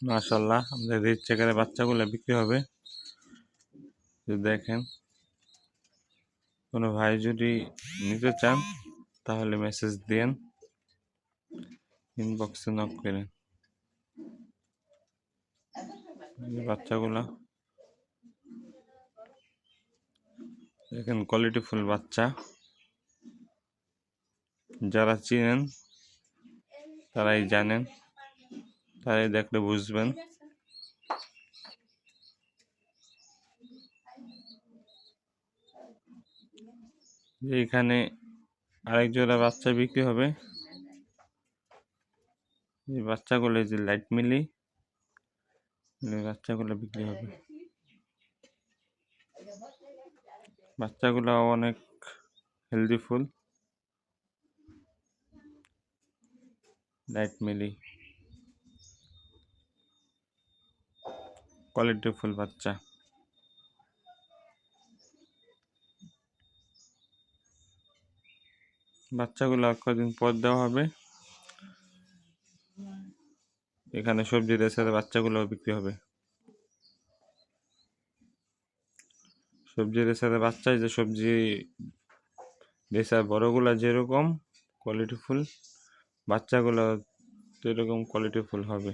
মাশাআল্লাহ, আমাদের রিচ চেকারের বাচ্চাগুলো বিক্রি হবে। দেখেন, কোনো ভাই যদি নিতে চান তাহলে মেসেজ দিন, ইনবক্সে নক করেন। বাচ্চাগুলা দেখেন, কোয়ালিটিফুল বাচ্চা। যারা চিনেন তারাই জানেন, তারাই দেখলে বুঝবেন। এইখানে আরেক জোড়া বাচ্চা বিক্রি হবে। এই বাচ্চাগুলো যে লাইট মিলি, বাচ্চাগুলো বিক্রি হবে। বাচ্চাগুলো অনেক হেলদিফুল, লাইট মিলি, কোয়ালিটিফুল বাচ্চা। বাচ্চাগুলো কদিন পর দেওয়া হবে। এখানে সবজি রেসারে বাচ্চাগুলো বিক্রি হবে। সবজি রেসারে বাচ্চায় যে সবজি রেসার বড়গুলা যেরকম কোয়ালিটিফুল, বাচ্চাগুলো তো এরকম কোয়ালিটিফুল হবে।